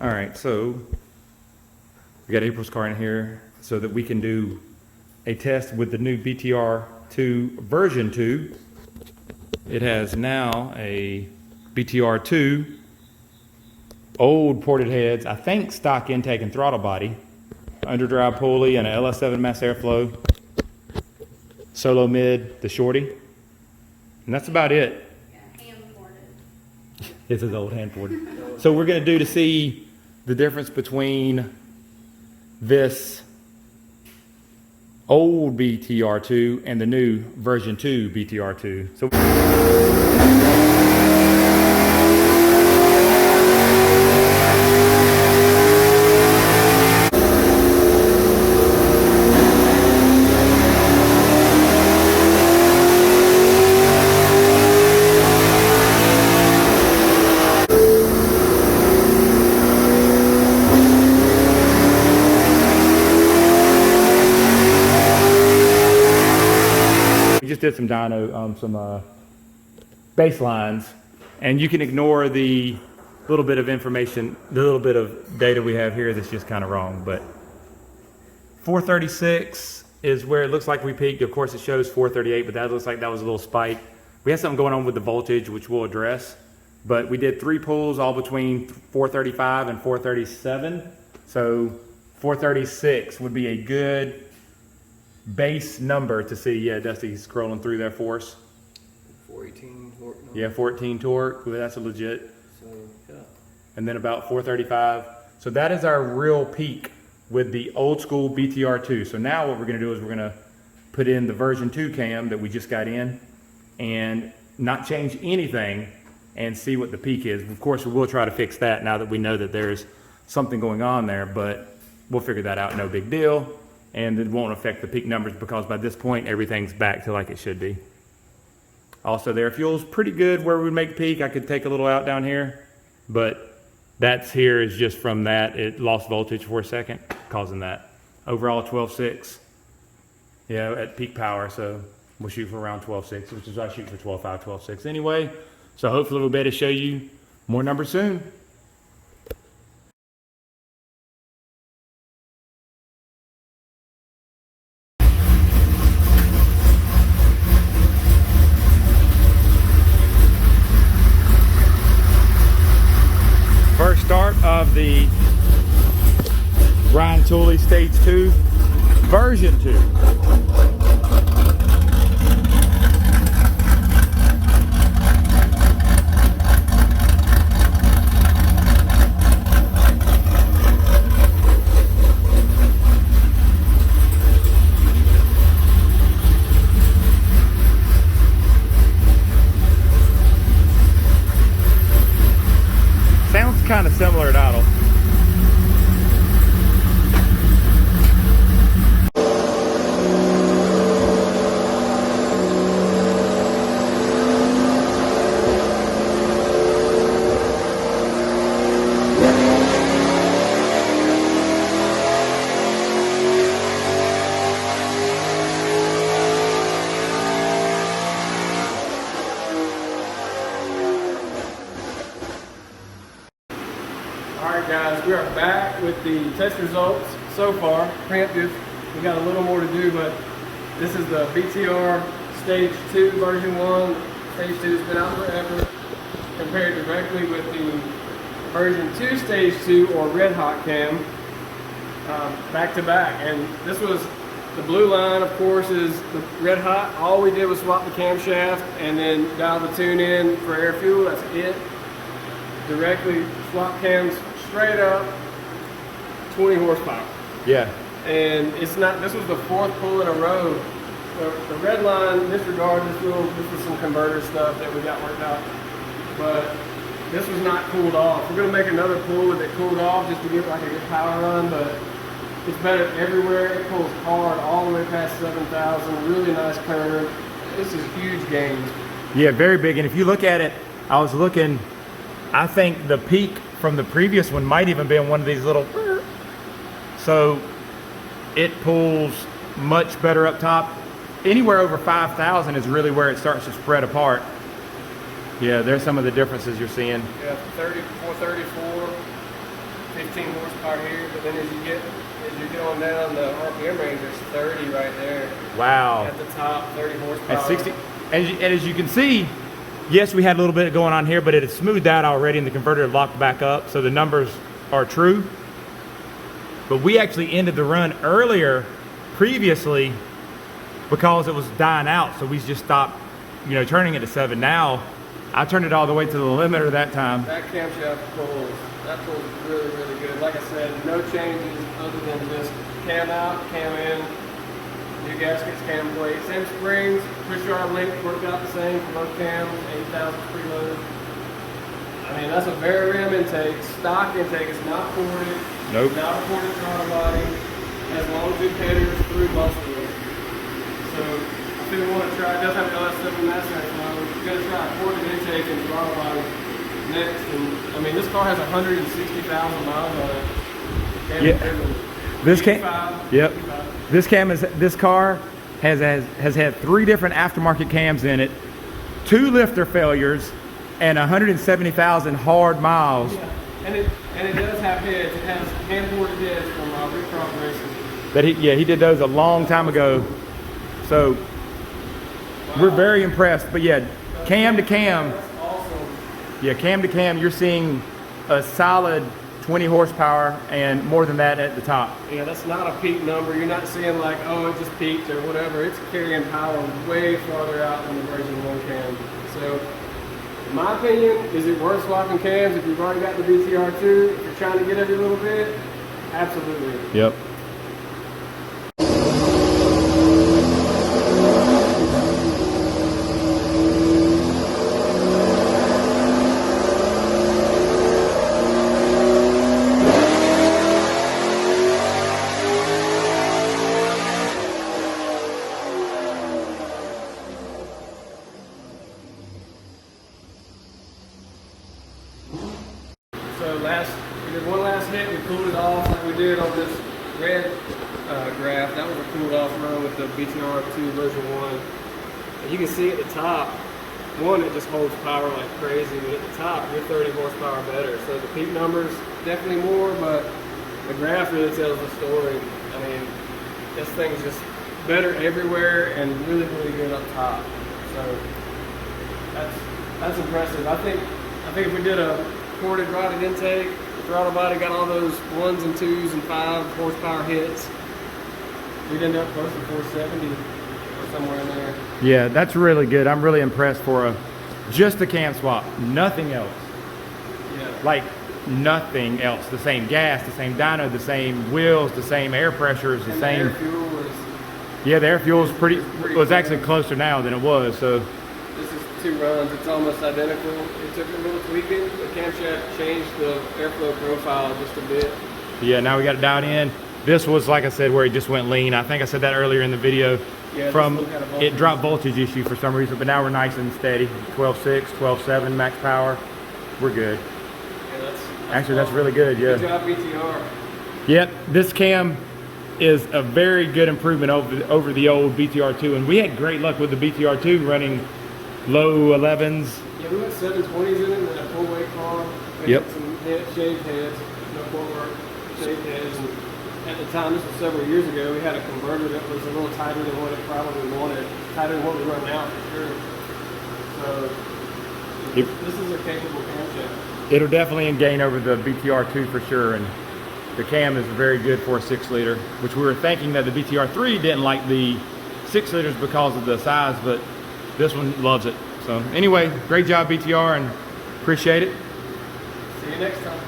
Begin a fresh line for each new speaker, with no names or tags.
All right, so we got April's car in here so that we can do a test with the new BTR 2 version 2. It has now a BTR 2, old ported heads, I think stock intake and throttle body, underdrive pulley and an LS3 mass airflow, solo mid, the shorty, and that's about it.
Hand ported.
This is old hand ported. So we're going to do to see the difference between this old BTR2 and the new version 2 BTR2. So we just did some dyno, some baselines, and you can ignore the little bit of information, the little bit of data we have here that's just kind of wrong. But 436 is where it looks like we peaked. Of course, it shows 438, but that looks like that was a little spike. We had something going on with the voltage, which we'll address. But we did 3 pulls all between 435 and 437. So 436 would be a good base number to see. Yeah, Dusty's scrolling through there for us.
418 torque. No?
Yeah, 14 torque. Well, that's a legit.
So, yeah.
And then about 435. So that is our real peak with the old school BTR2. So now what we're going to do is we're going to put in the version 2 cam that we just got in and not change anything and see what the peak is. Of course, we will try to fix that now that we know that there's something going on there, but we'll figure that out, no big deal. And it won't affect the peak numbers because by this point, everything's back to like it should be. Also, their fuel's pretty good where we make peak. I could take a little out down here, but that's here is just from that. It lost voltage for a second, causing that. Overall, 12.6, yeah, at peak power. So we'll shoot for around 12.6, which is I shoot for 12.5, 12.6 anyway. So hopefully we'll be able to show you more numbers soon. First start of the Tooley Stage 2 version 2. Sounds kind of similar at idle.
Alright guys, we are back with the test results so far. Preemptive. We got a little more to do, but this is the BTR Stage 2 version 1. Stage 2 has been out forever. Compared directly with the version 2 Stage 2 or Redhot cam back to back. And this was the blue line, of course, is the Redhot. All we did was swap the camshaft and then dial the tune in for air fuel. That's it. Directly swap cams straight up, 20 horsepower.
Yeah.
And it's not, this was the 4th pull in a row. The red line, disregard this was some converter stuff that we got worked out. But this was not cooled off. We're gonna make another pull with it cooled off just to get like a good power run, but it's better everywhere. It pulls hard all the way past 7,000, really nice curve. This is huge gains.
Yeah, very big. And if you look at it, I was looking, I think the peak from the previous one might even been one of these little, so it pulls much better up top. Anywhere over 5,000 is really where it starts to spread apart. Yeah, there's some of the differences you're seeing.
Yeah, 434, 15 horsepower here, but then as you get on down the RPM range, there's 30 right there.
Wow.
At the top, 30 horsepower.
At 60, and as you can see, yes, we had a little bit going on here, but it had smoothed out already and the converter had locked back up, so the numbers are true. But we actually ended the run earlier previously because it was dying out, so we just stopped, you know, turning it to 7. Now, I turned it all the way to the limiter that time.
That camshaft pulls. That pulls really, really good. Like I said, no changes other than just cam out, cam in, new gaskets, cam plate, same springs, push arm length worked out the same for both cams, 8,000 preload. I mean, that's a very rim intake. Stock intake is not ported.
Nope.
Not a ported throttle body. Has longitude headers through muscle. So if you want to try, it does have an LS3 mass flow. You're going to try a ported intake and throttle body next. And I mean, this car has 160,000 miles on it. And
Yeah. This car has had 3 different aftermarket cams in it, 2 lifter failures, and 170,000 hard miles.
Yeah. And it does have heads. It has hand-ported heads from Recross Racing.
He did those a long time ago. So we're very impressed. But yeah, cam to cam.
That's awesome.
Yeah, cam to cam, you're seeing a solid 20 horsepower and more than that at the top.
Yeah, that's not a peak number. You're not seeing like, oh, it just peaked or whatever. It's carrying power way farther out than the version 1 cam. So, in my opinion, is it worth swapping cams if you've already got the BTR 2? If you're trying to get every little bit, absolutely.
Yep.
So we did one last hit, we cooled it off like we did on this red graph. That was a cooled off run with the BTR 2 version 1. And you can see at the top, one, it just holds power like crazy, but at the top, you're 30 horsepower better. So the peak numbers, definitely more, but the graph really tells the story. I mean, this thing's just better everywhere and really, really good up top. So that's impressive. I think if we did a ported rotted intake, the throttle body got all those 1s and 2s and 5 horsepower hits, we'd end up close to 470 or somewhere in there.
Yeah, that's really good. I'm really impressed for just a cam swap, nothing else.
Yeah.
Like nothing else. The same gas, the same dyno, the same wheels, the same air pressures, the
And
same.
the air fuel was,
Yeah, the air fuel was
pretty
was
clean.
actually closer now than it was. So
this is 2 runs, it's almost identical. It took a little tweaking. The camshaft changed the airflow profile just a bit.
yeah, now we got it dialed in. This was, like I said, where it just went lean. I think I said that earlier in the video.
Yeah,
From
this one had a voltage.
it dropped voltage issue for some reason, but now we're nice and steady. 12.6, 12.7 max power. We're good.
Yeah, that's
Actually, that's
awesome.
really good. Yeah.
Good job, BTR.
Yep, this cam is a very good improvement over the old BTR2, and we had great luck with the BTR2 running low 11s.
Yeah, we went 720s in it and a full weight car. We
Yep.
had some shaved heads, no port work, shaved heads. And at the time, this was several years ago, we had a converter that was a little tighter than what it probably wanted, tighter than what we run now for sure. So this is a capable camshaft.
It'll definitely gain over the BTR2 for sure, and the cam is very good for a 6-liter, which we were thinking that the BTR3 didn't like the 6-liters because of the size, but this one loves it. So anyway, great job BTR, and appreciate it.
See you next time.